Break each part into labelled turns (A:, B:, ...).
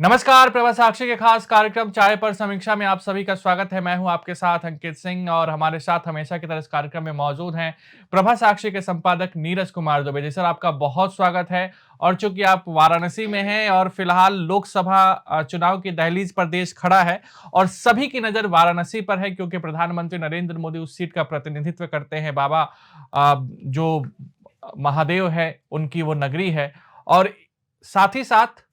A: नमस्कार, प्रभा साक्षी के खास कार्यक्रम चाय पर समीक्षा में आप सभी का स्वागत है। मैं हूं आपके साथ अंकित सिंह और हमारे साथ हमेशा की तरह इस कार्यक्रम में मौजूद हैं प्रभा साक्षी के संपादक नीरज कुमार दुबे जी। सर, आपका बहुत स्वागत है। और चूंकि आप वाराणसी में हैं और फिलहाल लोकसभा चुनाव की दहलीज पर देश खड़ा है और सभी की नजर वाराणसी पर है, क्योंकि प्रधानमंत्री नरेंद्र मोदी उस सीट का प्रतिनिधित्व करते हैं। बाबा जो महादेव है उनकी वो नगरी है। और साथ ही साथ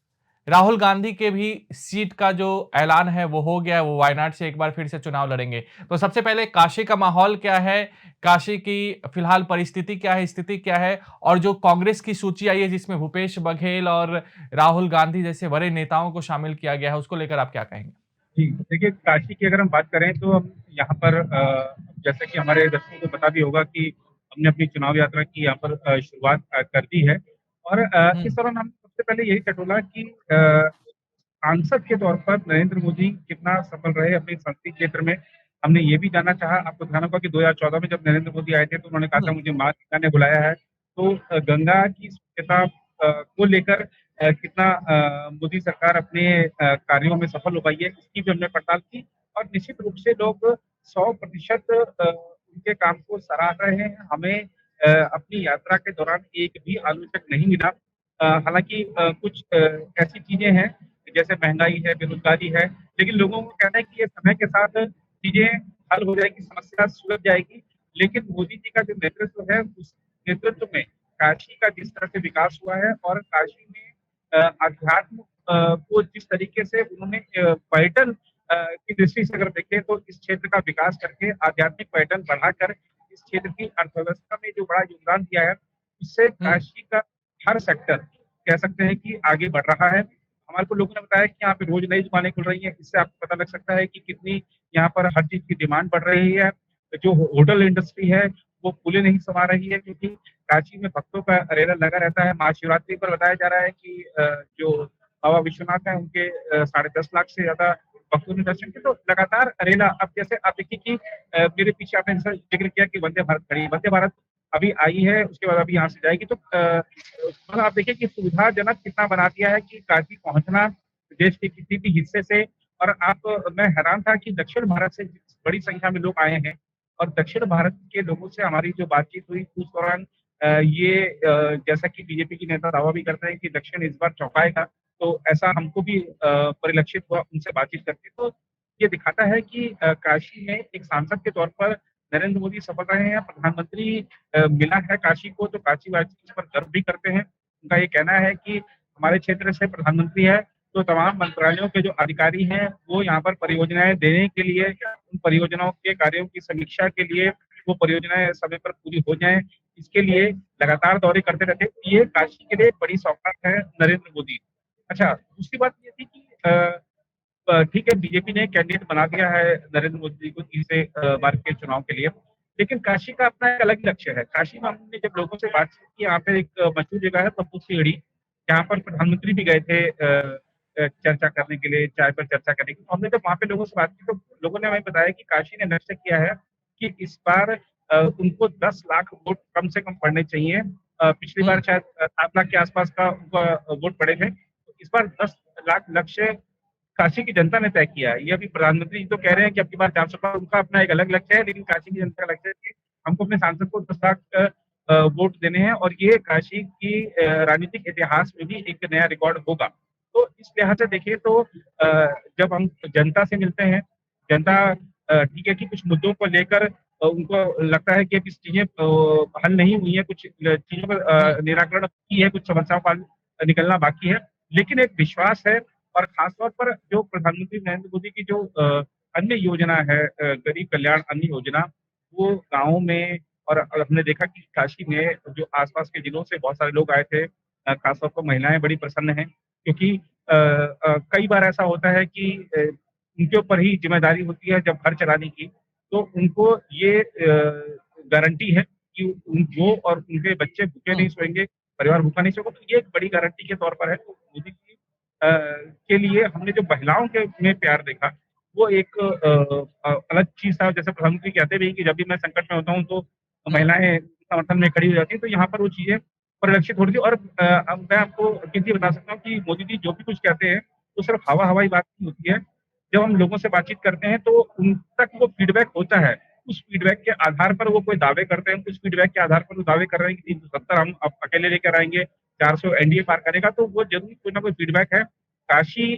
A: राहुल गांधी के भी सीट का जो ऐलान है वो हो गया है, वो वायनाड से एक बार फिर से चुनाव लड़ेंगे। तो सबसे पहले काशी का माहौल क्या है? काशी की फिलहाल परिस्थिति क्या है, स्थिति क्या है? और जो कांग्रेस की सूची आई है जिसमें भूपेश बघेल और राहुल गांधी जैसे बड़े नेताओं को शामिल किया गया है, उसको लेकर आप क्या कहेंगे?
B: जी, देखिए काशी की अगर हम बात करें तो हम यहाँ पर जैसे कि हमारे दर्शकों को पता भी होगा कि हमने अपनी चुनाव यात्रा की यहाँ पर शुरुआत कर दी है। और इस
A: हुँ,
B: दौरान हम सबसे पहले यही टटोला कि सांसद के तौर पर नरेंद्र मोदी कितना सफल रहे अपने संसदीय क्षेत्र में। हमने ये भी जानना चाहा, आपको ध्यान होगा कि 2014 में जब नरेंद्र मोदी आए थे तो उन्होंने कहा था
A: हुँ,
B: मुझे माँ गंगा ने बुलाया है। तो गंगा की स्वच्छता को लेकर कितना मोदी सरकार अपने कार्यों में सफल हो पाई है, इसकी भी हमने पड़ताल की। और निश्चित रूप से लोग 100% उनके काम को सराह रहे हैं। हमें अपनी यात्रा के दौरान एक भी आलोचक नहीं मिला। हालाँकि कुछ ऐसी चीज़ें हैं, जैसे महँगाई है, बेरोज़गारी है, लेकिन लोगों को कहना है कि ये समय के साथ चीज़ें हल हो जाएगी, समस्या सुलझ जाएगी। लेकिन मोदी जी का जो नेतृत्व है, उस नेतृत्व में काशी का जिस तरह से विकास हुआ है और काशी में अध्यात्म को जिस तरीके से उन्होंने पर्यटन की दृष्टि से अगर देखें तो इस क्षेत्र का विकास करके आध्यात्मिक पर्यटन बढ़ाकर इस क्षेत्र की अर्थव्यवस्था में जो बड़ा योगदान दिया है, उससे
A: हुँ,
B: काशी का हर सेक्टर कह सकते हैं कि आगे बढ़ रहा है। हमारे को लोगों ने बताया कि यहाँ पे रोज नई दुकानें खुल रही हैं, इससे आपको पता लग सकता है कि कितनी यहाँ पर हर चीज़ की डिमांड बढ़ रही है। जो होटल इंडस्ट्री है, वो फूले नहीं समा रही है, क्योंकि काशी में भक्तों का रेला लगा रहता है। महाशिवरात्रि पर बताया जा रहा है कि जो बाबा विश्वनाथ हैं, उनके 10.5 लाख से ज़्यादा भक्तों ने दर्शन किए। तो लगातार रेला, अब जैसे आप देखिए कि मेरे पीछे आपने जैसा ज़िक्र किया कि वंदे भारत खड़ी है। वंदे भारत अभी आई है, उसके बाद अभी यहाँ से जाएगी। तो मतलब आप देखिए कि सुविधाजनक कितना बना दिया है कि काशी पहुँचना देश के किसी भी हिस्से से। और मैं हैरान था कि दक्षिण भारत से बड़ी संख्या में लोग आए हैं। और दक्षिण भारत के लोगों से हमारी जो बातचीत हुई उस दौरान जैसा कि बीजेपी के नेता दावा भी करते हैं कि दक्षिण इस बार चौंकाएगा, तो ऐसा हमको भी परिलक्षित हुआ उनसे बातचीत करके। तो ये दिखाता है कि काशी में एक सांसद के तौर पर नरेंद्र मोदी सफल रहे हैं। प्रधानमंत्री मिला है काशी को, तो काशीवासी इस पर गर्व भी करते हैं। उनका ये कहना है कि हमारे क्षेत्र से प्रधानमंत्री है, तो तमाम मंत्रालयों के जो अधिकारी हैं, वो यहाँ पर परियोजनाएँ देने के लिए, उन परियोजनाओं के कार्यों की समीक्षा के लिए, वो परियोजनाएँ समय पर पूरी हो जाएँ, इसके लिए लगातार दौरे करते रहते हैं। ये काशी के लिए बड़ी सौगात है नरेंद्र मोदी। अच्छा, दूसरी बात ये थी कि ठीक है, बीजेपी ने कैंडिडेट बना दिया है नरेंद्र मोदी जी को तीसरे बार के चुनाव के लिए, लेकिन काशी का अपना एक अलग लक्ष्य है। काशी में हमने जब लोगों से बातचीत की, यहाँ पे एक मशहूर जगह है तप्पू सीढ़ी, जहाँ पर प्रधानमंत्री भी गए थे चर्चा करने के लिए, चाय पर चर्चा करने के लिए। हमने जब वहाँ पे लोगों से बात की, तो लोगों ने हमें बताया कि काशी ने निश्चय किया है कि इस बार उनको 10 लाख वोट कम से कम पड़ने चाहिए। पिछली
A: हुँ,
B: बार शायद 7 लाख के आसपास का उनका वोट पड़े थे। तो इस बार 10 लाख लक्ष्य काशी की जनता ने तय किया है। ये अभी प्रधानमंत्री जी तो कह रहे हैं कि अब की बार 400 उनका अपना एक अलग लक्ष्य है, लेकिन काशी की जनता का लक्ष्य है कि हमको अपने सांसद को 10 लाख वोट देने हैं। और ये काशी की राजनीतिक इतिहास में भी एक नया रिकॉर्ड होगा। तो इस लिहाज से देखिए तो जब हम जनता से मिलते हैं, जनता ठीक है कि कुछ मुद्दों को लेकर उनको लगता है कि कुछ चीजें हल नहीं हुई है, कुछ चीजों का
A: हुँ,
B: निराकरण की है, कुछ समस्याओं का हल निकलना बाकी है। लेकिन एक विश्वास है। और खासतौर पर जो प्रधानमंत्री नरेंद्र मोदी की जो अन्य योजना है, गरीब कल्याण अन्न योजना, वो गाँव में, और हमने देखा कि काशी में जो आसपास के जिलों से बहुत सारे लोग आए थे, खासतौर पर महिलाएं बड़ी प्रसन्न हैं, क्योंकि कई बार ऐसा होता है कि उनके ऊपर ही जिम्मेदारी होती है जब घर चलाने की। तो उनको ये गारंटी है कि वो और उनके बच्चे भूखे
A: हुँ।
B: नहीं सोएंगे, परिवार भूखा नहीं सोएगा। तो ये एक बड़ी गारंटी के तौर पर है। तो मोदी जी के लिए हमने जो महिलाओं के में प्यार देखा, वो एक अलग चीज़ था। जैसे प्रधानमंत्री कहते भी हैं कि जब भी मैं संकट में होता हूँ, तो
A: हुँ,
B: महिलाएँ समर्थन में खड़ी हो जाती हैं। तो यहाँ पर वो चीज़ें परिलक्षित हो रही थी। और अब मैं आपको एक चीज़ बता सकता हूँ कि मोदी जी जो भी कुछ कहते हैं, तो सिर्फ हवाई बात नहीं होती है। जब हम लोगों से बातचीत करते हैं तो उन तक वो फीडबैक होता है। उस फीडबैक के आधार पर वो कोई दावे करते हैं, उस फीडबैक के आधार पर वो दावे कर रहे हैं कि 370 हम अब अकेले लेकर आएंगे, 400 एनडीए पार करेगा, तो वो जरूर कोई ना कोई फीडबैक है। काशी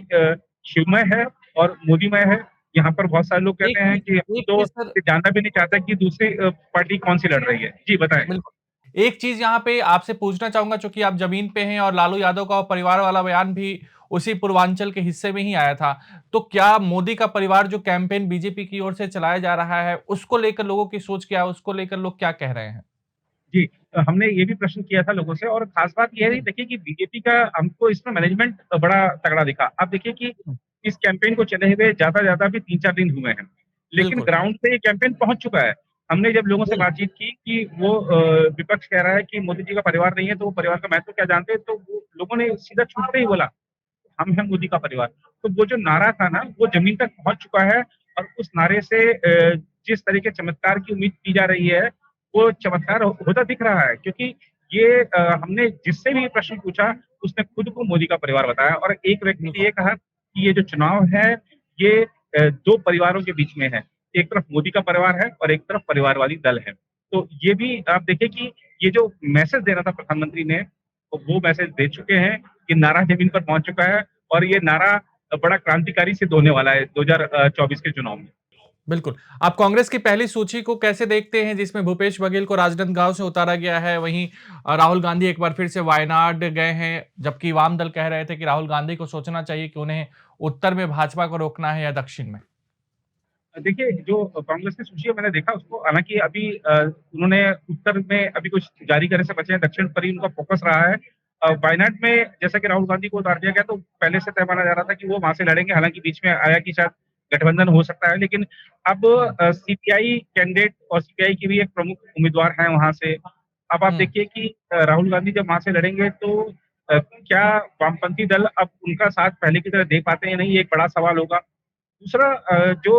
B: शिवमय है और मोदीमय है। यहाँ पर बहुत सारे लोग
A: एक
B: कहते हैं
A: चीज
B: कि हम
A: एक
B: तो
A: चीज सर,
B: ये जानना भी नहीं चाहता कि दूसरी पार्टी कौन सी लड़ रही है। जी बताएं।
A: बिल्कुल। एक चीज़ यहाँ पे आपसे पूछना चाहूँगा, चूँकि आप ज़मीन पे हैं और लालू यादव का परिवार वाला बयान भी उसी पूर्वांचल के हिस्से में ही आया था। तो क्या मोदी का परिवार जो कैंपेन बीजेपी की ओर से चलाया जा रहा है, उसको लेकर लोगों की सोच क्या है? उसको लेकर लोग क्या कह रहे हैं?
B: जी, हमने ये भी प्रश्न किया था लोगों से और खास बात ये है
A: जी।
B: देखिए कि बीजेपी का हमको इसमें मैनेजमेंट बड़ा तगड़ा दिखा। आप देखिए कि
A: हुँ,
B: इस कैंपेन को चले हुए ज़्यादा-ज़्यादा भी 3-4 दिन हुए हैं, लेकिन
A: बिल्कुल,
B: ग्राउंड पे ये कैंपेन पहुँच चुका है। हमने जब लोगों से
A: बिल्कुल।
B: बातचीत की कि वो विपक्ष कह रहा है कि मोदी जी का परिवार नहीं है, तो वो परिवार का महत्व क्या जानते हैं? तो वो लोगों ने सीधा छूटते ही बोला, हम हैं मोदी का परिवार। तो वो जो नारा था ना, वो ज़मीन तक पहुँच चुका है और उस नारे से जिस तरीके चमत्कार की उम्मीद की जा रही है, वो चमत्कार होता दिख रहा है क्योंकि ये हमने जिससे भी ये प्रश्न पूछा, उसने खुद को मोदी का परिवार बताया और एक व्यक्ति ने
A: बिल्कुल,
B: ये कहा कि ये जो चुनाव है, ये 2 परिवारों के बीच में है। एक तरफ मोदी का परिवार है और एक तरफ परिवारवादी दल है। तो ये भी आप देखिए कि ये जो मैसेज देना था प्रधानमंत्री ने, तो वो मैसेज दे चुके हैं। ये नारा ज़मीन पर पहुँच चुका है और ये नारा बड़ा क्रांतिकारी सिद्ध होने वाला है 2024 के चुनाव में।
A: बिल्कुल। आप कांग्रेस की पहली सूची को कैसे देखते हैं, जिसमें भूपेश बघेल को राजनांदगांव से उतारा गया है? वहीं राहुल गांधी एक बार फिर से वायनाड गए हैं, जबकि वाम दल कह रहे थे कि राहुल गांधी को सोचना चाहिए कि उन्हें उत्तर में भाजपा को रोकना है या दक्षिण में?
B: देखिए, जो कांग्रेस की सूची है मैंने देखा उसको हालाँकि अभी उन्होंने उत्तर में अभी कुछ जारी करने से बचे हैं, दक्षिण पर ही उनका फ़ोकस रहा है। वायनाड में जैसा कि राहुल गांधी को उतार दिया गया तो पहले से तय माना जा रहा था कि वो वहाँ से लड़ेंगे, हालाँकि बीच में आया कि शायद गठबंधन हो सकता है, लेकिन अब
A: हुँ,
B: सीपीआई कैंडिडेट और सीपीआई की भी एक प्रमुख उम्मीदवार हैं वहाँ से। अब आप
A: हुँ,
B: देखिए कि राहुल गांधी जब वहाँ से लड़ेंगे तो क्या वामपंथी दल अब उनका साथ पहले की तरह दे पाते हैं या नहीं, ये एक बड़ा सवाल होगा। दूसरा जो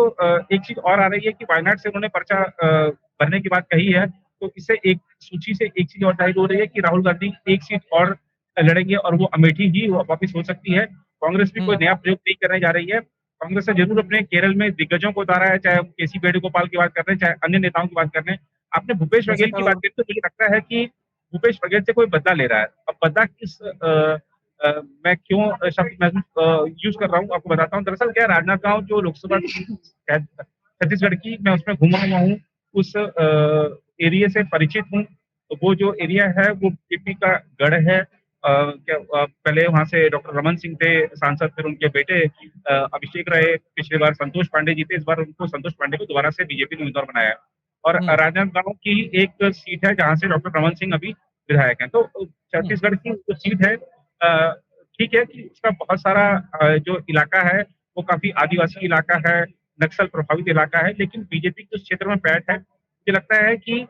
B: एक चीज़ और आ रही है कि वायनाड से उन्होंने पर्चा भरने की बात कही है, तो इससे एक सूची से एक चीज़ और जाहिर हो रही है कि राहुल गांधी एक सीट और लड़ेंगे और वो अमेठी ही वापिस हो सकती है। कांग्रेस भी कोई
A: हुँ।
B: नया प्रयोग नहीं करने जा रही है। कांग्रेस ने ज़रूर अपने केरल में दिग्गजों को उतारा है, चाहे हम केसी वेणुगोपाल की बात कर रहे हैं, चाहे अन्य नेताओं की बात कर रहे हैं। आपने भूपेश
A: जैसे
B: बघेल की बात
A: करो
B: की तो मुझे लगता है कि भूपेश बघेल से कोई बदला ले रहा है। अब बदला किस मैं क्यों शब्द महसूस यूज़ कर रहा हूँ आपको बताता हूँ। दरअसल क्या है राजनांदगांव जो लोकसभा शायद छत्तीसगढ़ की मैं उसमें घुमा हुआ हूँ, उस एरिया से परिचित हूँ। तो वो जो एरिया है वो बीजेपी का गढ़ है। पहले वहाँ से डॉक्टर रमन सिंह थे सांसद, फिर उनके बेटे अभिषेक रहे, पिछली बार संतोष पांडे जीते, इस बार उनको संतोष पांडे को दोबारा से बीजेपी ने उम्मीदवार बनाया है। और
A: हुँ,
B: राजनांदगांव की एक सीट है जहाँ से डॉक्टर रमन सिंह अभी विधायक हैं। तो
A: हुँ,
B: छत्तीसगढ़ की जो सीट है ठीक है कि उसका बहुत सारा जो इलाका है वो काफ़ी आदिवासी इलाका है, नक्सल प्रभावित इलाका है, लेकिन बीजेपी के उस क्षेत्र में पैठ है। मुझे लगता है कि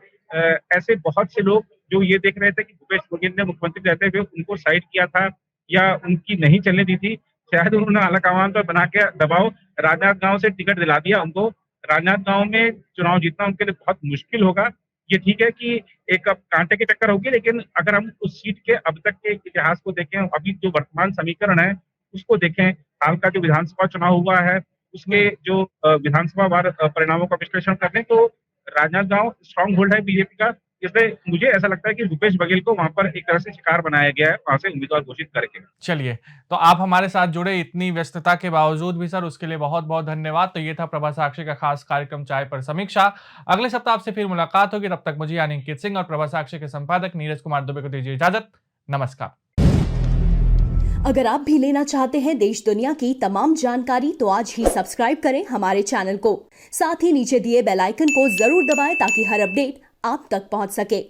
B: ऐसे बहुत से लोग जो ये देख रहे थे कि भूपेश बघेल ने मुख्यमंत्री रहते हुए उनको साइड किया था या उनकी नहीं चलने दी थी, शायद उन्होंने आला-कमान पर बना के दबाव राजनांदगांव से टिकट दिला दिया उनको। राजनांदगांव में चुनाव जीतना उनके लिए बहुत मुश्किल होगा। ये ठीक है कि एक अब कांटे की टक्कर होगी, लेकिन अगर हम उस सीट के अब तक के इतिहास को देखें, अभी जो वर्तमान समीकरण है, उसको देखें, हाल का जो विधानसभा चुनाव हुआ है, उसके
A: हुँ।
B: जो विधानसभा वार परिणामों का विश्लेषण कर लें, तो राजनांदगांव स्ट्रॉन्ग होल्ड है बीजेपी का। इसलिए मुझे ऐसा लगता है कि भूपेश बघेल को वहाँ पर एक तरह से शिकार बनाया गया है, वहाँ से उम्मीदवार घोषित करके।
A: चलिए, तो आप हमारे साथ जुड़े इतनी व्यस्तता के बावजूद भी सर, उसके लिए बहुत-बहुत धन्यवाद। तो ये था प्रभा साक्षी का खास कार्यक्रम चाय पर समीक्षा। अगले सप्ताह आपसे फिर मुलाकात होगी, तब तक मुझे यानी अंकित सिंह और प्रभा साक्षी के संपादक नीरज कुमार दुबे को दीजिए इजाजत। नमस्कार।
C: अगर आप भी लेना चाहते हैं देश दुनिया की तमाम जानकारी तो आज ही सब्सक्राइब करें हमारे चैनल को। साथ ही नीचे दिए बेल आइकन को जरूर दबाएं ताकि हर अपडेट आप तक पहुंच सके।